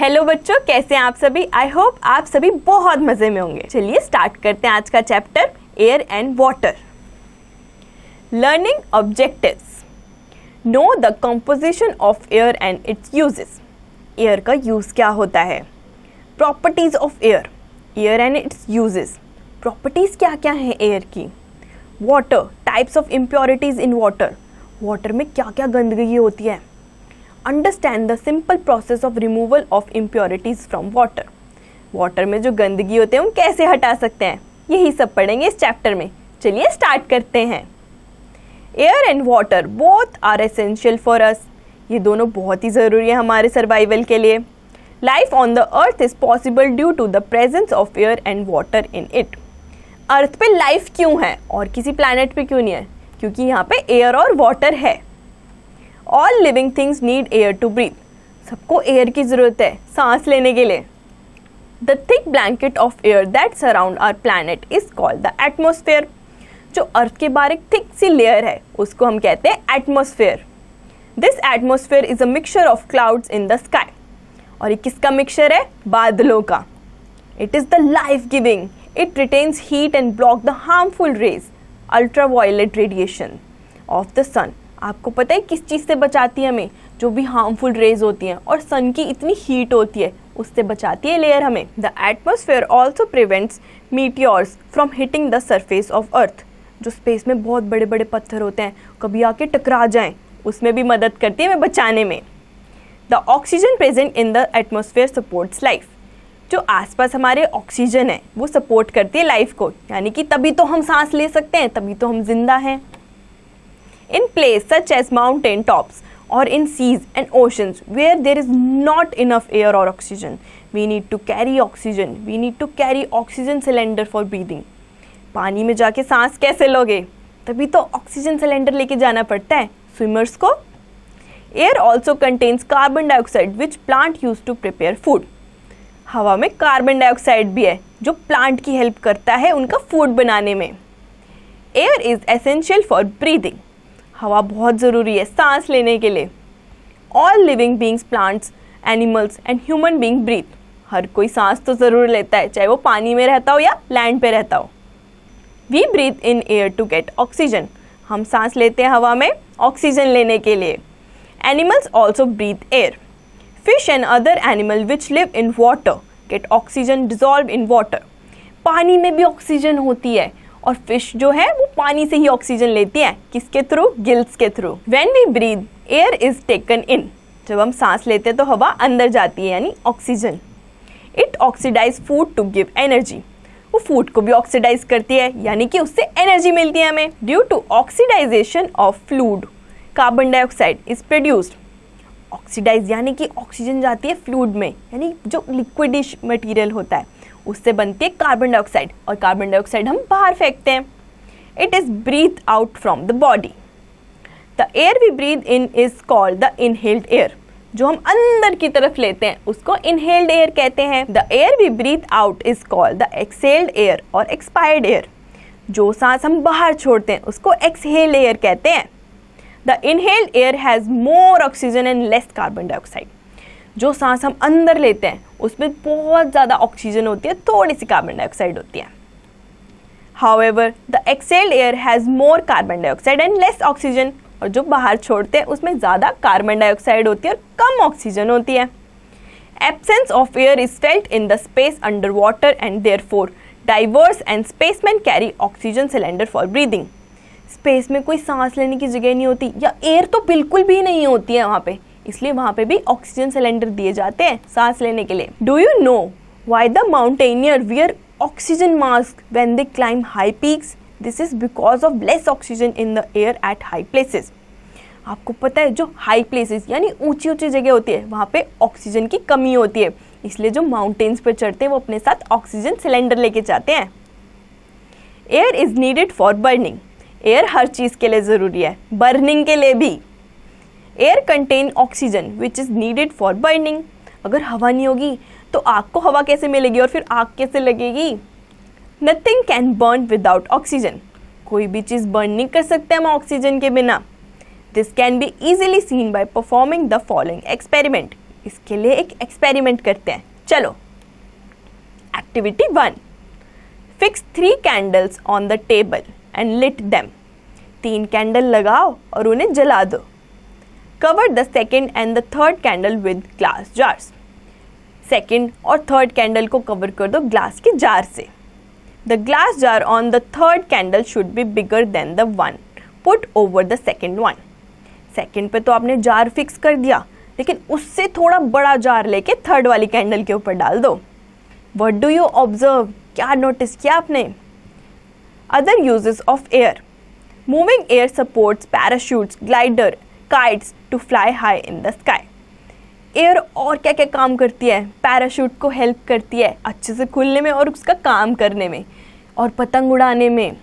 Hello बच्चों, कैसे हैं आप सभी। आई होप आप सभी बहुत मजे में होंगे। चलिए स्टार्ट करते हैं आज का chapter air and water. Learning objectives. Know the composition of air and it's uses. Air का यूज क्या होता है। Properties of air, air and it's uses. Properties क्या क्या हैं एयर की। Water, types of impurities in water. Water में क्या क्या गंदगी होती है। Understand the simple process of removal of impurities from water. Water में जो गंदगी होते हैं उन कैसे हटा सकते हैं, यही सब पढ़ेंगे इस चैप्टर में। चलिए स्टार्ट करते हैं। Air and water both are essential for us. ये दोनों बहुत ही ज़रूरी है हमारे सर्वाइवल के लिए। Life on the earth is possible due to the presence of air and water in it. Earth पे लाइफ क्यों है और किसी प्लैनेट पे क्यों नहीं है, क्योंकि यहाँ पे एयर और वाटर है। All living things need air to breathe. सबको एयर की जरूरत है सांस लेने के लिए। The thick blanket of air that surround our planet is called the atmosphere. जो अर्थ के बाहर एक थिक सी लेयर है उसको हम कहते हैं atmosphere. This atmosphere is a mixture of clouds in the sky. और ये किसका मिक्सचर है, बादलों का। It is the life giving. It retains heat and block the harmful rays, ultraviolet radiation of the sun. आपको पता है किस चीज़ से बचाती है हमें, जो भी हार्मफुल रेज होती हैं और सन की इतनी हीट होती है उससे बचाती है लेयर हमें। The atmosphere also prevents meteors from hitting the surface of earth. जो स्पेस में बहुत बड़े बड़े पत्थर होते हैं कभी आके टकरा जाएं, उसमें भी मदद करती है हमें बचाने में। The oxygen present in the atmosphere supports life. जो आसपास हमारे ऑक्सीजन है वो सपोर्ट करती है लाइफ को, यानी कि तभी तो हम सांस ले सकते हैं, तभी तो हम जिंदा हैं। In places such as mountain tops or in seas and oceans where there is not enough air or oxygen, we need to carry oxygen. We need to carry oxygen cylinder for breathing. पानी में जाके सांस कैसे लोगे, तभी तो oxygen cylinder लेके जाना पड़ता है स्विमर्स को। Air also contains carbon dioxide which plant use to prepare food. हवा में कार्बन डाइऑक्साइड भी है जो प्लांट की हेल्प करता है उनका फूड बनाने में। Air is essential for breathing. हवा बहुत ज़रूरी है सांस लेने के लिए। All living beings, plants, animals and human being breathe. हर कोई सांस तो ज़रूर लेता है, चाहे वो पानी में रहता हो या लैंड पे रहता हो। We breathe in air to get oxygen. हम सांस लेते हैं हवा में ऑक्सीजन लेने के लिए। Animals also breathe air. Fish and other animal which live in water get oxygen dissolve in water. पानी में भी ऑक्सीजन होती है और फिश जो है वो पानी से ही ऑक्सीजन लेती है। किसके थ्रू, गिल्स के through. When we breathe air is taken in. जब हम सांस लेते हैं तो हवा अंदर जाती है यानी oxygen. It oxidise food to give energy. वो फूड को भी ऑक्सीडाइज करती है यानी कि उससे एनर्जी मिलती है हमें। Due to oxidisation of fluid carbon dioxide is produced. Oxidise यानी कि ऑक्सीजन जाती है फ्लूइड में, यानी जो लिक्विडिश मटेरियल होता है उससे बनती है कार्बन डाइऑक्साइड, और कार्बन डाइऑक्साइड हम बाहर फेंकते हैं। It is breathe out from the body. The air we breathe in is called the inhaled air. जो हम अंदर की तरफ लेते हैं उसको इनहेल्ड एयर कहते हैं। The air we breathe out is called the exhaled air और एक्सपायर्ड एयर। जो सांस हम बाहर छोड़ते हैं उसको एक्सहेल्ड एयर कहते हैं। The inhaled air has more oxygen and less carbon dioxide. जो सांस हम अंदर लेते हैं उसमें बहुत ज़्यादा ऑक्सीजन होती है, थोड़ी सी कार्बन डाइऑक्साइड होती है। However the exhaled air has more carbon dioxide and less oxygen. और जो बाहर छोड़ते हैं उसमें ज़्यादा कार्बन डाइऑक्साइड होती है और कम ऑक्सीजन होती है। Absence of air is felt in the space under water and therefore diverse and spaceman carry oxygen cylinder for breathing. Space में कोई सांस लेने की जगह नहीं होती या एयर तो बिल्कुल भी नहीं होती है वहाँ पे, इसलिए वहाँ पे भी ऑक्सीजन सिलेंडर दिए जाते हैं सांस लेने के लिए। Do you know why the mountaineer wear oxygen mask when they climb high peaks? This is because of less oxygen in the air at high places. आपको पता है जो हाई प्लेसेस यानी ऊंची ऊंची जगह होती है वहाँ पे ऑक्सीजन की कमी होती है, इसलिए जो माउंटेन्स पर चढ़ते हैं वो अपने साथ ऑक्सीजन सिलेंडर लेके जाते हैं। Air is needed for burning. Air हर चीज़ के लिए ज़रूरी है, बर्निंग के लिए भी। Air contain oxygen which is needed for burning. अगर हवा नहीं होगी तो आग को हवा कैसे मिलेगी और फिर आग कैसे लगेगी। Nothing can burn without oxygen. कोई भी चीज़ बर्न नहीं कर सकते हम ऑक्सीजन के बिना। This can be easily seen by performing the following experiment. इसके लिए एक एक्सपेरिमेंट करते हैं, चलो। Activity 1, fix 3 candles on the table and lit them. 3 candle लगाओ और उन्हें जला दो। Cover the second and the third candle with glass jars. Second और थर्ड कैंडल को कवर कर दो ग्लास के जार से। The glass jar on the third candle should be bigger than the one put over the second one. Second पे तो आपने jar fix कर दिया, लेकिन उससे थोड़ा बड़ा जार लेके थर्ड वाली कैंडल के ऊपर डाल दो। व्हाट डू यू ऑब्जर्व, क्या नोटिस किया आपने? Other uses of air. Moving air supports parachutes, glider, kites to fly high in the sky. Air और क्या क्या काम करती है? पैराशूट को हेल्प करती है अच्छे से खुलने में और उसका काम करने में, और पतंग उड़ाने में।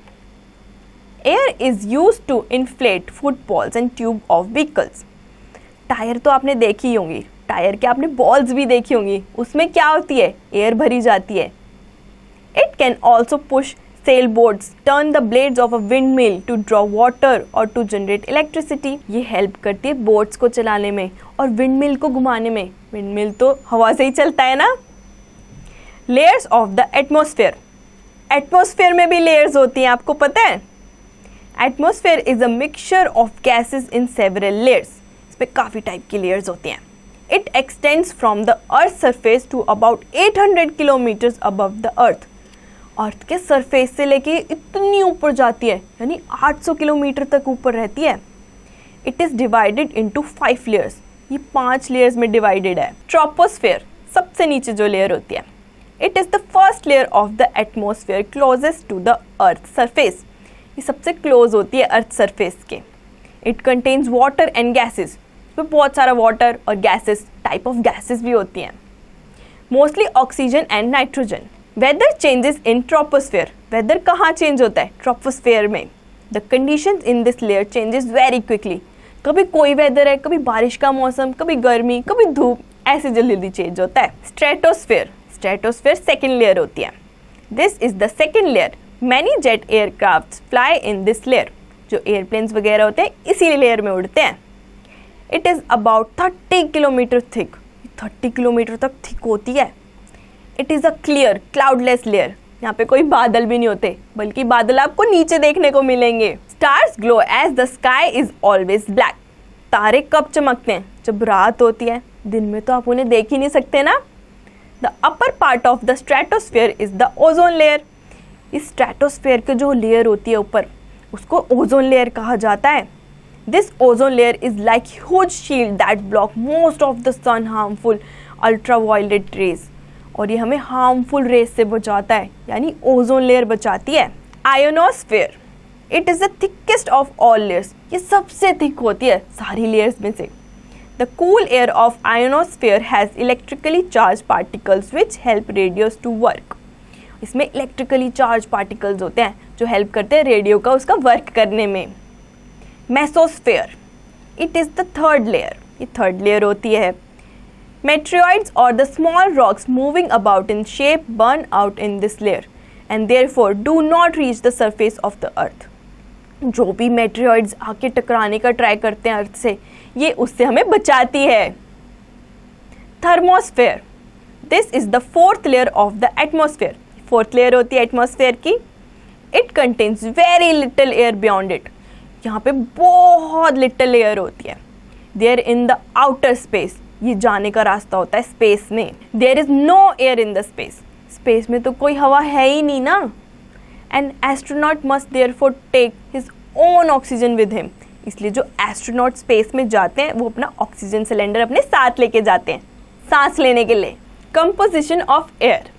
Air is use to inflate footballs and tube of vehicles. Tyre तो आपने देखी होंगी, टायर के आपने बॉल्स भी देखी होंगी, उसमें क्या होती है? एयर भरी जाती है। It can also push sailboats, turn the blades of a windmill to draw water or to generate electricity। ये हेल्प करती है बोट्स को चलाने में और विंडमिल को घुमाने में। विंडमिल तो हवा से ही चलता है ना। Layers of the atmosphere. Atmosphere में भी लेयर्स होती हैं, आपको पता है? Atmosphere is a mixture of gases in several layers. इसमें काफ़ी टाइप की लेयर्स होती हैं। It extends from the earth surface to about 800 kilometres above the earth. Earth के सरफेस से लेके इतनी ऊपर जाती है, यानी 800 किलोमीटर तक ऊपर रहती है। It is divided into 5 layers. ये 5 लेयर्स में डिवाइडेड है। ट्रोपोस्फेयर, सबसे नीचे जो लेयर होती है। It is the first layer of the atmosphere closest to the earth surface. ये सबसे क्लोज होती है अर्थ सरफेस के। It contains water and gases. इसमें बहुत सारा वाटर और गैसेस, टाइप ऑफ गैसेस भी होती हैं। Mostly oxygen and nitrogen. Weather changes in troposphere. Weather कहाँ चेंज होता है? ट्रोपोस्फेयर में। The conditions in this layer changes very quickly. कभी कोई वेदर है, कभी बारिश का मौसम, कभी गर्मी, कभी धूप, ऐसे जल्दी चेंज होता है। स्ट्रेटोस्फेयर। स्ट्रेटोस्फेयर सेकेंड लेयर होती है। This is the second layer. Many jet aircraft fly in this layer. जो एयरप्लेन्स वगैरह होते हैं इसी लेयर में उड़ते हैं। It is about 30 kilometre thick. 30 kilometre तक थिक होती है। It is a clear cloudless layer. यहाँ पे कोई बादल भी नहीं होते, बल्कि बादल आपको नीचे देखने को मिलेंगे। Stars glow as the sky is always black. तारे कब चमकते हैं? जब रात होती है। दिन में तो आप उन्हें देख ही नहीं सकते ना। The upper part of the stratosphere is the ozone layer. इस स्ट्रेटोस्फेयर की जो लेयर होती है ऊपर, उसको ओजोन लेयर कहा जाता है। This ozone layer is like huge shield that block most of the sun harmful ultraviolet rays. और ये हमें हार्मफुल रेज से बचाता है, यानी ओजोन लेयर बचाती है। Ionosphere. It is the thickest of all layers. ये सबसे थिक होती है सारी लेयर्स में से। The cool air of ionosphere has electrically charge particles which help radios to work. इसमें इलेक्ट्रिकली चार्ज पार्टिकल्स होते हैं जो हेल्प करते हैं रेडियो का उसका वर्क करने में। Mesosphere. It is the third layer. ये थर्ड लेयर होती है। Meteoroids or the small rocks moving about in shape burn out in this layer and therefore do not reach the surface of the earth। जो भी meteoroids आके टकराने का try करते हैं अर्थ से, ये उससे हमें बचाती है। Thermosphere। This is the fourth layer of the atmosphere। Fourth layer होती है एटमॉस्फेयर की। It contains very little air beyond it। यहाँ पे बहुत लिटिल लेयर होती है। There in the outer space। ये जाने का रास्ता होता है स्पेस में। There is no air in the space. Space में तो कोई हवा है ही नहीं ना। An astronaut must therefore take his own oxygen with him. इसलिए जो एस्ट्रोनॉट स्पेस में जाते हैं वो अपना ऑक्सीजन सिलेंडर अपने साथ लेके जाते हैं सांस लेने के लिए। Composition of air.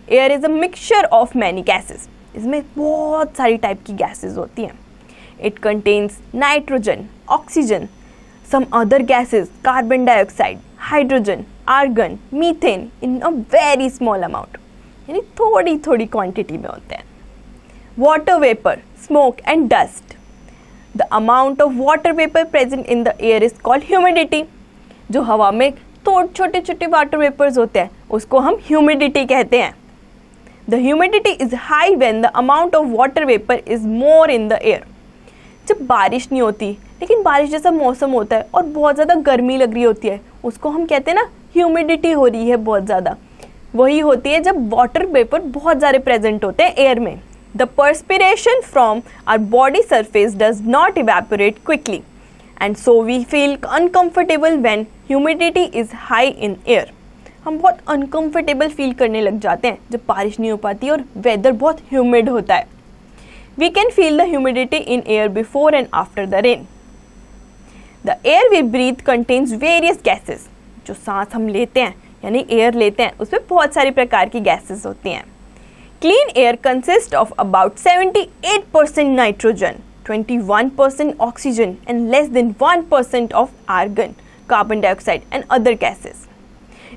Air is a mixture of many gases. इसमें बहुत सारी टाइप की गैसेस होती हैं। It contains nitrogen, oxygen, some other gases, carbon dioxide, hydrogen, argon, methane in a very small amount, यानी थोड़ी थोड़ी क्वांटिटी में होते हैं। Water vapor, smoke and dust. The amount of water vapor present in the air is called humidity. जो हवा में छोटे छोटे वाटर वेपर्स होते हैं उसको हम ह्यूमिडिटी कहते हैं। The humidity is high when the amount of water vapor is more in the air. जब बारिश नहीं होती लेकिन बारिश जैसा मौसम होता है और बहुत ज़्यादा गर्मी लग रही होती है, उसको हम कहते हैं ना ह्यूमिडिटी हो रही है बहुत ज़्यादा, वही होती है जब वाटर वेपर बहुत ज़्यादा प्रेजेंट होते हैं एयर में. The perspiration from our body surface does not evaporate quickly and so we feel uncomfortable when humidity is high in air. हम बहुत अनकम्फर्टेबल फील करने लग जाते हैं जब बारिश नहीं हो पाती और वेदर बहुत ह्यूमिड होता है. We can feel the humidity in air before and after the rain. The air we breathe contains various gases. जो सांस हम लेते हैं यानी एयर लेते हैं उसमें बहुत सारी प्रकार की गैसेस होती हैं. Clean air consist of about 78% nitrogen, 21% oxygen and less than 1% of argon, carbon dioxide and other gases.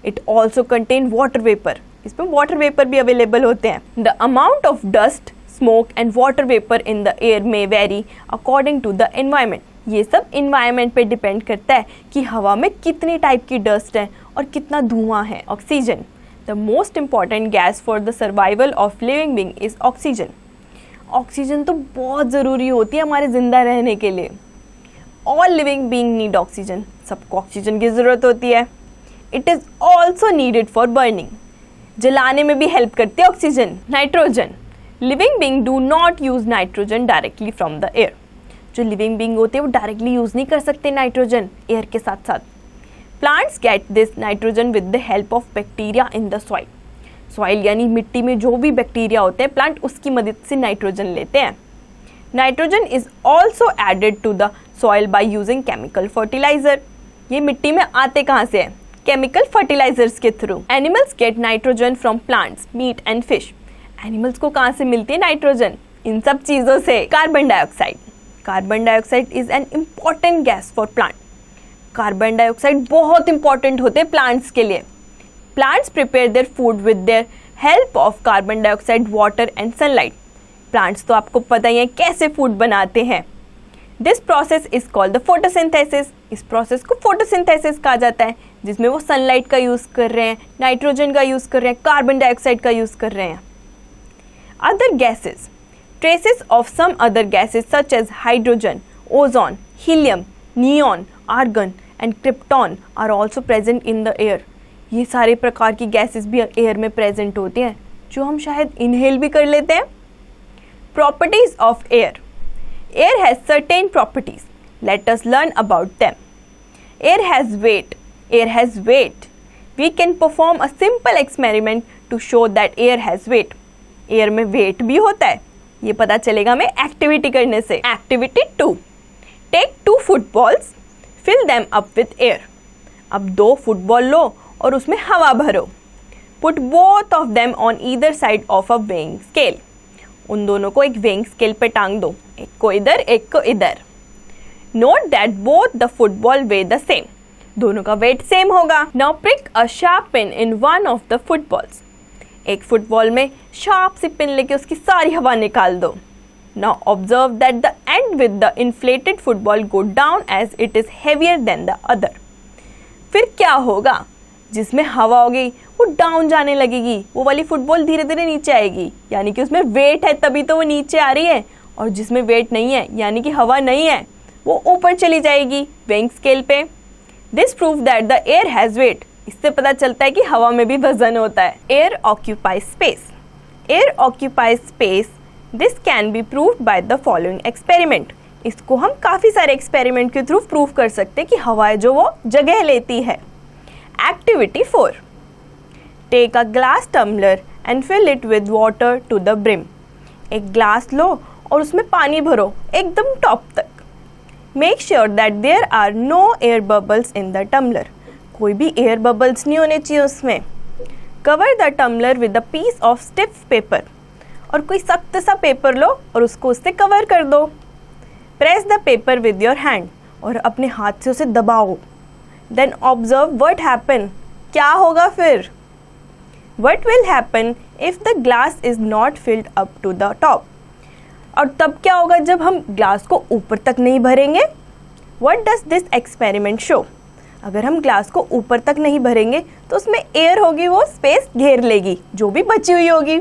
It also contain water vapour. इसमें वाटर वेपर भी अवेलेबल होते हैं. The amount of dust, smoke and water vapour in the air में vary according to the environment. ये सब environment पे depend करता है कि हवा में कितने टाइप की डस्ट है और कितना धुआं है. Oxygen, the most important gas for the survival of living being is oxygen. Oxygen तो बहुत ज़रूरी होती है हमारे ज़िंदा रहने के लिए. All living being need oxygen. सबको ऑक्सीजन की ज़रूरत होती है. It is also needed for burning. जलाने में भी हेल्प करती है oxygen. Nitrogen, living being do not use nitrogen directly from the air. जो लिविंग बीइंग होते हैं वो डायरेक्टली यूज़ नहीं कर सकते नाइट्रोजन एयर के साथ साथ. Plants get this nitrogen with the help of bacteria in the soil. Soil यानी मिट्टी में जो भी बैक्टीरिया होते हैं प्लांट उसकी मदद से नाइट्रोजन लेते हैं. Nitrogen is also added to the soil by using chemical fertiliser. ये मिट्टी में आते कहाँ से हैं? केमिकल फर्टिलाइजर्स के through. Animals get nitrogen from plants, meat and fish. Animals को कहाँ से मिलती है नाइट्रोजन? इन सब चीज़ों से. Carbon dioxide. Carbon dioxide is an important gas for plant. Carbon dioxide बहुत इंपॉर्टेंट होते हैं प्लांट्स के लिए. Plants prepare their food with their help of carbon dioxide, water and sunlight. Plants तो आपको पता ही है कैसे फूड बनाते हैं. This process is called the photosynthesis. इस प्रोसेस को फोटोसिंथेसिस कहा जाता है जिसमें वो सनलाइट का यूज़ कर रहे हैं, नाइट्रोजन का यूज़ कर रहे हैं, कार्बन डाइऑक्साइड का यूज़ कर रहे हैं. Other gases, traces of some other gases such as hydrogen, ozone, helium, neon, argon and krypton are also present in the air. ये सारे प्रकार की गैसेस भी एयर में प्रेजेंट होती हैं जो हम शायद इनहेल भी कर लेते हैं. Properties of air. Air has certain properties. Let us learn about them. Air has weight. Air has weight. We can perform a simple experiment to show that air has weight. Air में weight भी होता है. ये पता चलेगा हमें activity करने से. Activity 2. Take 2 footballs, fill them up with air. अब 2 फुटबॉल लो और उसमें हवा भरो. Put both of them on either side of a weighing scale. उन दोनों को एक वेइंग स्केल पे टांग दो, एक को इधर एक को इधर. Note that both the football weigh the same. दोनों का वेट सेम होगा. Now prick a sharp pin in one of the footballs. एक फुटबॉल में शार्प सी पिन लेके उसकी सारी हवा निकाल दो. Now observe that the end with the inflated football go down as it is heavier than the other. फिर क्या होगा? जिसमें हवा होगी वो डाउन जाने लगेगी, वो वाली फुटबॉल धीरे धीरे नीचे आएगी, यानी कि उसमें वेट है तभी तो वो नीचे आ रही है. और जिसमें वेट नहीं है यानी कि हवा नहीं है वो ऊपर चली जाएगी वेइंग स्केल पे. This prove that the air has wait. इससे पता चलता है कि हवा में भी वजन होता है. Air occupies space. Air occupies space. This can be proved by the following experiment. इसको हम काफ़ी सारे एक्सपेरिमेंट के थ्रू प्रूव कर सकते हैं कि हवा है जो वो जगह लेती है. Activity 4. Take a glass tumbler and fill it with water to the brim. एक ग्लास लो और उसमें पानी भरो एकदम टॉप तक. Make sure that there are no air bubbles in the tumbler. कोई भी एयर बबल्स नहीं होने चाहिए उसमें. Cover the tumbler with a piece of stiff paper. और कोई सख्त सा पेपर लो और उसको उससे कवर कर दो. Press the paper with your hand. और अपने हाथ से उसे दबाओ. Then observe what happen. क्या होगा फिर? What will happen if the glass is not filled up to the top. और तब क्या होगा जब हम ग्लास को ऊपर तक नहीं भरेंगे? What does this experiment show. अगर हम ग्लास को ऊपर तक नहीं भरेंगे तो उसमें एयर होगी, वो स्पेस घेर लेगी जो भी बची हुई होगी.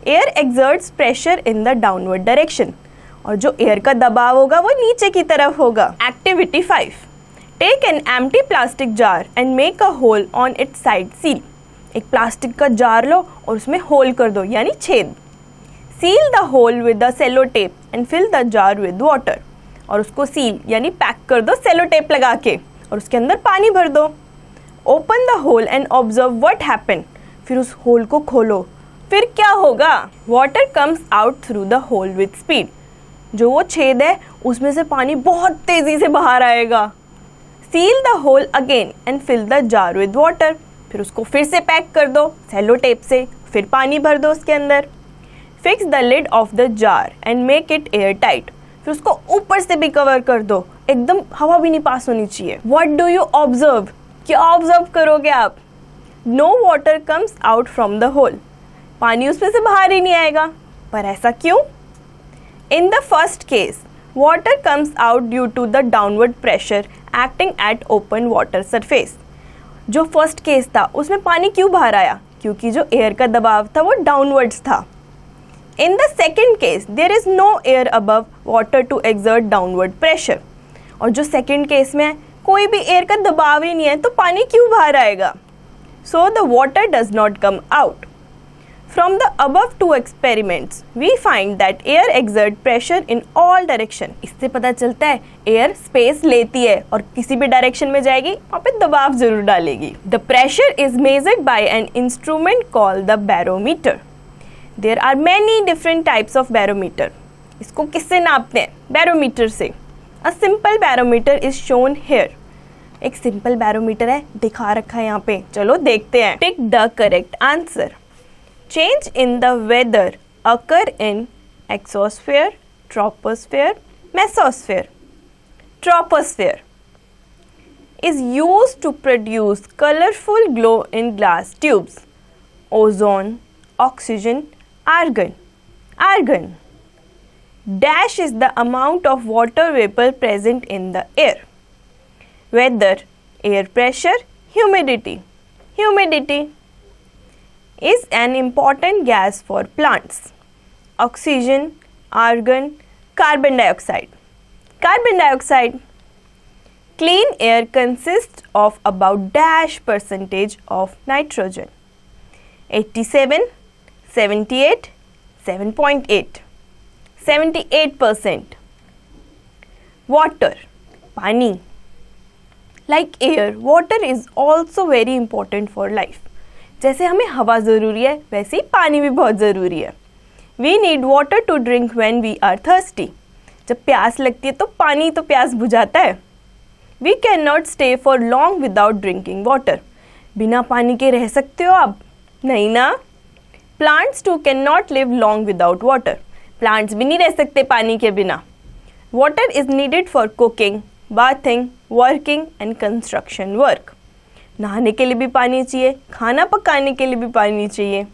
Air exerts pressure in the downward direction. और जो एयर का दबाव होगा वो नीचे की तरफ होगा. Activity 5. Take an empty plastic jar and make a hole on its side seal. एक प्लास्टिक का जार लो और उसमें होल कर दो यानी छेद। Seal the hole with the sellotape and fill the jar with water. और उसको सील यानी पैक कर दो सेलो टेप लगा के और उसके अंदर पानी भर दो। Open the hole and observe what happen. फिर उस होल को खोलो, फिर क्या होगा? Water comes out through the hole with speed. जो वो छेद है उसमें से पानी बहुत तेजी से बाहर आएगा। Seal the hole again and fill the jar with water. फिर उसको फिर से पैक कर दो सेलो टेप से, फिर पानी भर दो उसके अंदर। Fix the lid of the jar and make it airtight. फिर उसको ऊपर से भी कवर कर दो, एकदम हवा भी नहीं पास होनी चाहिए। What do you observe? क्या ऑब्जर्व करोगे आप? No water comes out from the hole. पानी उसमें से बाहर ही नहीं आएगा। पर ऐसा क्यों? In the first case water comes out due to the downward pressure acting at open water surface. जो फर्स्ट केस था उसमें पानी क्यों बाहर आया? क्योंकि जो एयर का दबाव था वो डाउनवर्ड्स था। In the second case there is no air above water to exert downward pressure. और जो सेकेंड केस में कोई भी एयर का दबाव ही नहीं है तो पानी क्यों बाहर आएगा? So the water does not come out. From the above two experiments, we find that air exerts pressure in all direction. इससे पता चलता है एयर स्पेस लेती है और किसी भी डायरेक्शन में जाएगी वहाँ पे दबाव जरूर डालेगी। The pressure is measured by an instrument called the barometer. There are many different types of barometer. इसको किससे नापते हैं? बैरोमीटर से। A simple barometer is shown here. एक सिंपल बैरोमीटर है, दिखा रखा है यहाँ पे। चलो देखते हैं। Pick the correct answer. Change in the weather occur in exosphere, troposphere, mesosphere. Troposphere is used to produce colorful glow in glass tubes. Ozone, oxygen, argon. Argon. Dash is the amount of water vapor present in the air. Weather, air pressure, humidity. Humidity is an important gas for plants. Oxygen, argon, carbon dioxide. Carbon dioxide. Clean air consists of about dash percentage of nitrogen. 87, 78, 7.8. 78%. Water, pani. Like air, water is also very important for life. जैसे हमें हवा ज़रूरी है वैसे ही पानी भी बहुत ज़रूरी है। We need water to drink when we are thirsty. जब प्यास लगती है तो पानी तो प्यास बुझाता है। We cannot stay for long without drinking water. बिना पानी के रह सकते हो आप? नहीं ना। Plants too cannot live long without water. Plants भी नहीं रह सकते पानी के बिना। Water is needed for cooking, bathing, working and construction work. नहाने के लिए भी पानी चाहिए, खाना पकाने के लिए भी पानी चाहिए।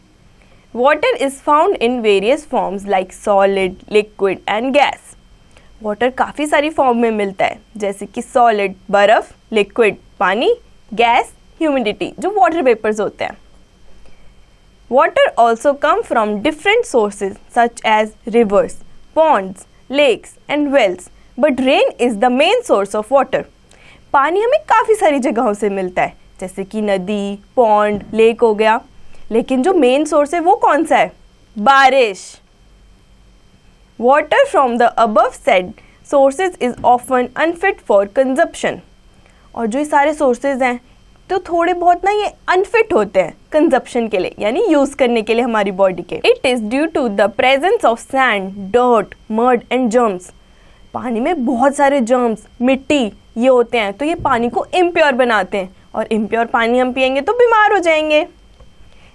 Water is found in various forms like solid, liquid and gas. Water काफ़ी सारी फॉर्म में मिलता है जैसे कि सॉलिड बर्फ़, लिक्विड पानी, गैस ह्यूमिडिटी जो वाटर वेपर्स होते हैं। Water also come from different sources such as rivers, ponds, lakes and wells, but rain is the main source of water. पानी हमें काफ़ी सारी जगहों से मिलता है जैसे कि नदी, पॉन्ड, लेक हो गया, लेकिन जो मेन सोर्स है वो कौन सा है? बारिश। Water from the above said sources is often unfit for consumption. और जो ये सारे सोर्सेज हैं तो थोड़े बहुत ना ये अनफिट होते हैं कंजप्शन के लिए यानी यूज़ करने के लिए हमारी बॉडी के। It is due to the presence of sand, dirt, mud and germs. पानी में बहुत सारे जर्म्स, मिट्टी ये होते हैं तो ये पानी को इम्प्योर बनाते हैं और इम्प्योर पानी हम पिएंगे तो बीमार हो जाएंगे।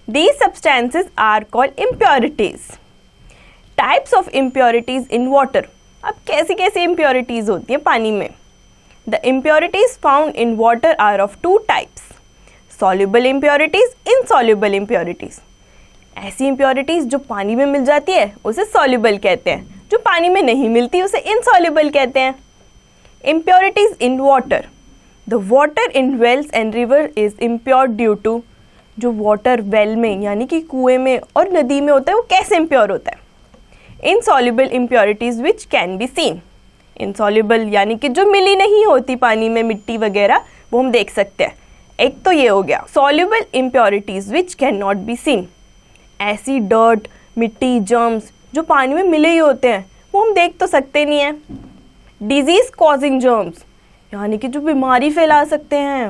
These substances are called impurities. Types of impurities in water. अब कैसी कैसी impurities होती हैं पानी में? The impurities found in water are of two types. Soluble impurities, insoluble impurities. ऐसी impurities जो पानी में मिल जाती है उसे soluble कहते हैं, जो पानी में नहीं मिलती उसे insoluble कहते हैं। Impurities in water. The water in wells and river is impure due to जो वाटर वेल में यानी कि कुएं में और नदी में होता है वो कैसे इम्प्योर होता है? Insoluble impurities which can be seen. Insoluble यानी कि जो मिली नहीं होती पानी में, मिट्टी वगैरह, वो हम देख सकते हैं। एक तो ये हो गया। Soluble impurities which can not be seen, ऐसी डर्ट, मिट्टी, जर्म्स जो पानी में मिले ही होते हैं, वो हम देख तो सकते नहीं हैं। डिजीज कॉजिंग जर्म्स यानी कि जो बीमारी फैला सकते हैं।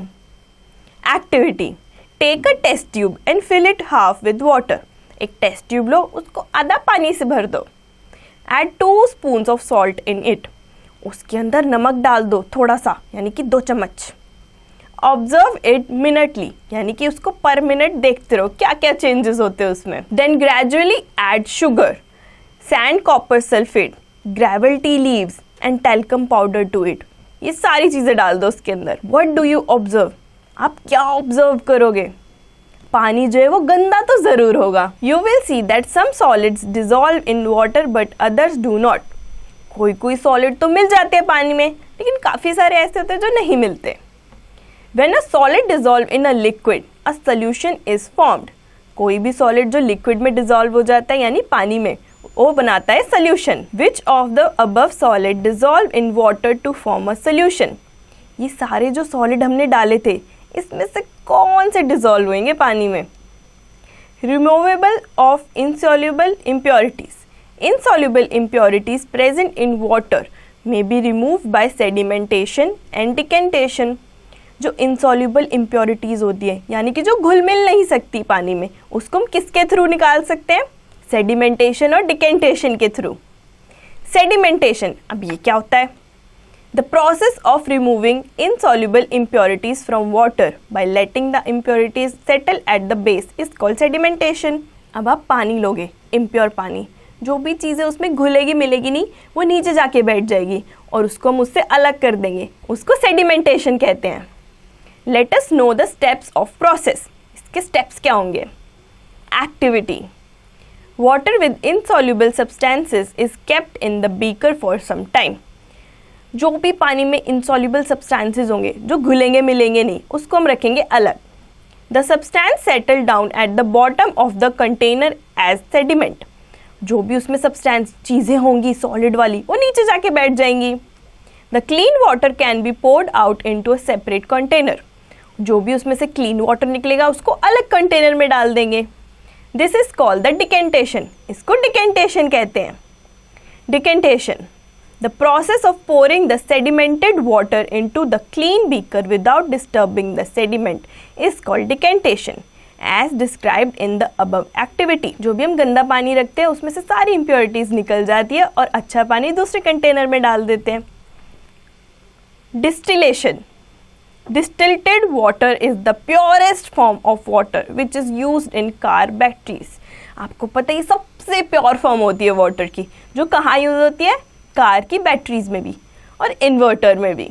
Activity, take a test tube and fill it half with water, एक टेस्ट ट्यूब लो, उसको आधा पानी से भर दो। Add 2 spoons of salt in it, उसके अंदर नमक डाल दो थोड़ा सा, यानी कि 2 चम्मच। ऑब्जर्व इट मिनटली, यानी कि उसको पर मिनट देखते रहो क्या क्या चेंजेस होते हैं उसमें। Then gradually add sugar, sand copper sulphate, gravel tea leaves and talcum powder to it, ये सारी चीज़ें डाल दो उसके अंदर। व्हाट डू यू ऑब्जर्व, आप क्या ऑब्जर्व करोगे? पानी जो है वो गंदा तो ज़रूर होगा। You will see that some solids dissolve in water but others do not, कोई कोई सॉलिड तो मिल जाते हैं पानी में, लेकिन काफ़ी सारे ऐसे होते हैं जो नहीं मिलते। When a solid dissolve in a liquid, a solution is formed. कोई भी सॉलिड जो लिक्विड में डिजॉल्व हो जाता है यानी पानी में, वो बनाता है solution. Which of the above solid dissolve in water to form a solution? ये सारे जो सॉलिड हमने डाले थे, इसमें से कौन से डिजॉल्व होंगे पानी में? Removable of insoluble impurities. Insoluble impurities present in water may be removed by sedimentation and decantation. जो इनसॉल्युबल इम्प्योरिटीज़ होती है यानी कि जो घुल मिल नहीं सकती पानी में, उसको हम किसके थ्रू निकाल सकते हैं? सेडिमेंटेशन और डिकेंटेशन के थ्रू। सेडिमेंटेशन, अब ये क्या होता है? The process of removing insoluble impurities from water bye letting the impurities settle at the base is called sedimentation. अब आप पानी लोगे, इम्प्योर पानी, जो भी चीज़ें उसमें घुलेगी मिलेगी नहीं, वो नीचे जाके बैठ जाएगी और उसको हम उससे अलग कर देंगे, उसको सेडिमेंटेशन कहते हैं। Let us know the steps of process. इसके steps क्या होंगे? Activity. Water with insoluble substances is kept in the beaker for some time. जो भी पानी में insoluble substances होंगे, जो घुलेंगे मिलेंगे नहीं, उसको हम रखेंगे अलग। The substance settle down at the bottom of the container as sediment. जो भी उसमें substance चीज़ें होंगी solid वाली, वो नीचे जाके बैठ जाएंगी। The clean water can be poured out into a separate container. जो भी उसमें से क्लीन वाटर निकलेगा उसको अलग कंटेनर में डाल देंगे। This is called the decantation, इसको डिकेंटेशन कहते हैं। Decantation, the process of pouring the sedimented water into the clean beaker without disturbing the sediment is called decantation as described in the above activity. जो भी हम गंदा पानी रखते हैं उसमें से सारी इम्प्योरिटीज निकल जाती है और अच्छा पानी दूसरे कंटेनर में डाल देते हैं। Distillation, distilled water is the purest form of water which is used in car batteries. आपको पता है ये सबसे प्योर फॉर्म होती है वाटर की, जो कहाँ यूज होती है? कार की बैटरीज में भी और इन्वर्टर में भी।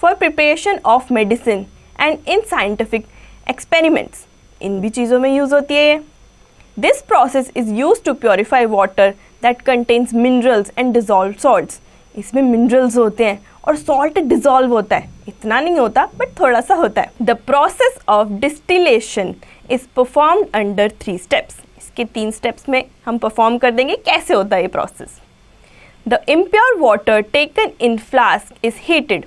For preparation of medicine and in scientific experiments, इन भी चीज़ों में यूज होती है ये। This process is use to purify water that contains minerals and dissolve salts. इसमें मिनरल्स होते हैं और सॉल्ट डिजॉल्व होता है, इतना नहीं होता बट थोड़ा सा होता है। The process of distillation is performed under 3 steps. इसके 3 स्टेप्स में हम परफॉर्म कर देंगे। कैसे होता है ये process? The impure water taken in flask is heated.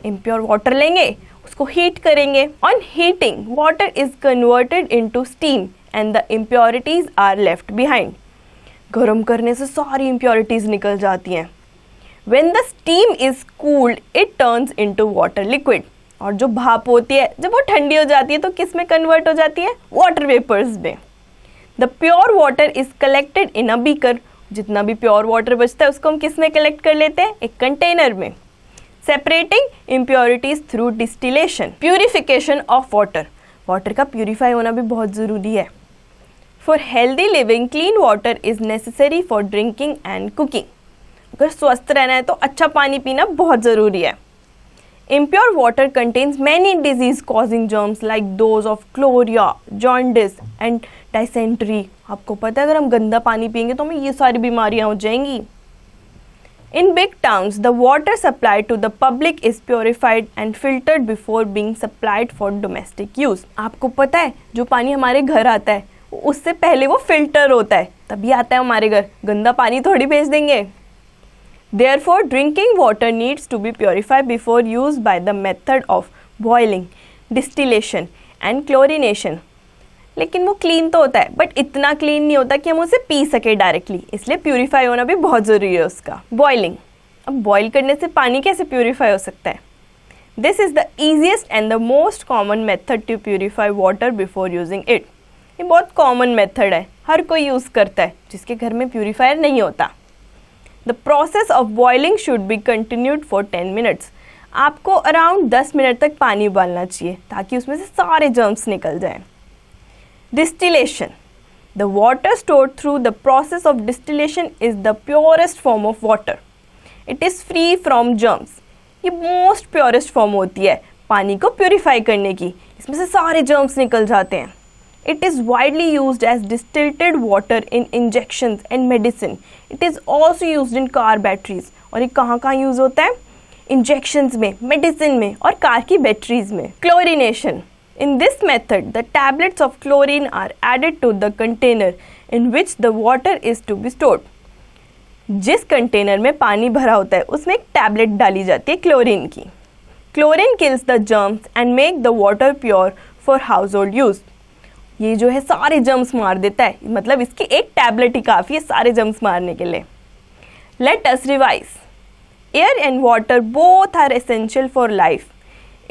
Impure water लेंगे, उसको हीट करेंगे। On heating water is converted into steam and the impurities are left behind. गर्म करने से सारी इम्प्योरिटीज निकल जाती हैं। When the steam is cooled, it turns into water liquid. और जो भाप होती है जब वो ठंडी हो जाती है तो किस में कन्वर्ट हो जाती है? वाटर वेपर्स में। The pure water is collected in a beaker. जितना भी प्योर वाटर बचता है उसको हम किस में कलेक्ट कर लेते हैं? एक कंटेनर में। Separating impurities through distillation. Purification of water. Water का प्यूरीफाई होना भी बहुत ज़रूरी है। For healthy living, clean water is necessary for drinking and cooking. अगर स्वस्थ रहना है तो अच्छा पानी पीना बहुत ज़रूरी है। Impure water contains many disease causing germs like those of chloria, jaundice and dysentery. आपको पता है अगर हम गंदा पानी पियेंगे तो हमें ये सारी बीमारियां हो जाएंगी। In big towns, the water supplied to the public is purified and filtered before being supplied for domestic use. आपको पता है जो पानी हमारे घर आता है उससे पहले वो फिल्टर होता है, तभी आता है हमारे घर। गंदा पानी थोड़ी भेज देंगे। Therefore, drinking water needs to be purified before use by the method of boiling, distillation and chlorination. लेकिन वो क्लीन तो होता है, बट इतना क्लीन नहीं होता कि हम उसे पी सके डायरेक्टली, इसलिए प्यूरीफाई होना भी बहुत ज़रूरी है उसका. बॉइलिंग, अब बॉयल करने से पानी कैसे प्यूरीफाई हो सकता है? This is the easiest and the most common method to purify water before using it. ये बहुत कॉमन मेथड है, हर कोई यूज़ करता है जिसके घर में प्यूरीफायर नहीं होता. The process of boiling should be continued for 10 minutes. आपको अराउंड 10 मिनट तक पानी उबालना चाहिए ताकि उसमें से सारे जर्म्स निकल जाएं. Distillation. The water stored through the process of distillation is the purest form of water. It is free from germs. ये मोस्ट प्योरेस्ट फॉर्म होती है पानी को प्योरीफाई करने की, इसमें से सारे जर्म्स निकल जाते हैं. It is widely used as distilled water in injections and medicine. It is also used in car batteries. और ये कहाँ कहाँ यूज़ होता है? इंजेक्शंस में, मेडिसिन में और कार की बैटरीज में. Chlorination. In this method, the tablets of chlorine are added to the container in which the water is to be stored. जिस कंटेनर में पानी भरा होता है उसमें एक टैबलेट डाली जाती है क्लोरीन की. Chlorine kills the germs and make the water pure for house hold use. ये जो है सारे जर्म्स मार देता है, मतलब इसकी एक टैबलेट ही काफ़ी है सारे जर्म्स मारने के लिए. Let us revise. Air and water both are essential for life.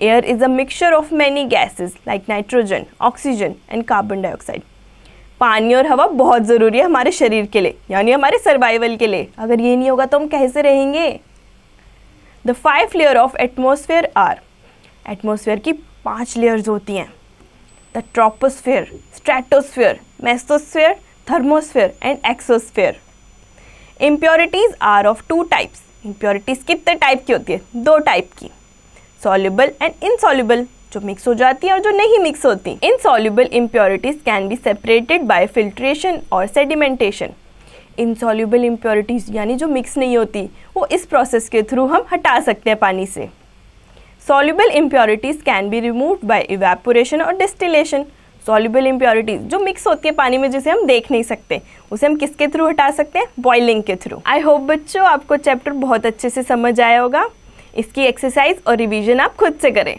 Air is a mixture of many gases like nitrogen, oxygen and carbon dioxide. पानी और हवा बहुत ज़रूरी है हमारे शरीर के लिए, यानी हमारे सर्वाइवल के लिए. अगर ये नहीं होगा तो हम कैसे रहेंगे? The 5 layers of atmosphere are. Atmosphere की 5 लेयर्स होती हैं. The troposphere, stratosphere, mesosphere, thermosphere and exosphere. Impurities are of 2 types. Impurities कितने टाइप की होती है? 2 टाइप की. सॉल्युबल एंड इनसॉल्युबल, जो मिक्स हो जाती है और जो नहीं मिक्स होती. Insoluble impurities can be separated by filtration और सेडिमेंटेशन. इनसॉल्युबल इम्प्योरिटीज यानी जो मिक्स नहीं होती, वो इस प्रोसेस के थ्रू हम हटा सकते हैं पानी से. Soluble impurities can be removed by evaporation और डिस्टिलेशन. सॉल्युबल इम्प्योरिटीज जो मिक्स होती है पानी में जिसे हम देख नहीं सकते, उसे हम किसके थ्रू हटा सकते हैं? बॉइलिंग के थ्रू. आई होप बच्चों आपको चैप्टर बहुत अच्छे से समझ आया होगा. इसकी एक्सरसाइज और रिवीजन आप खुद से करें.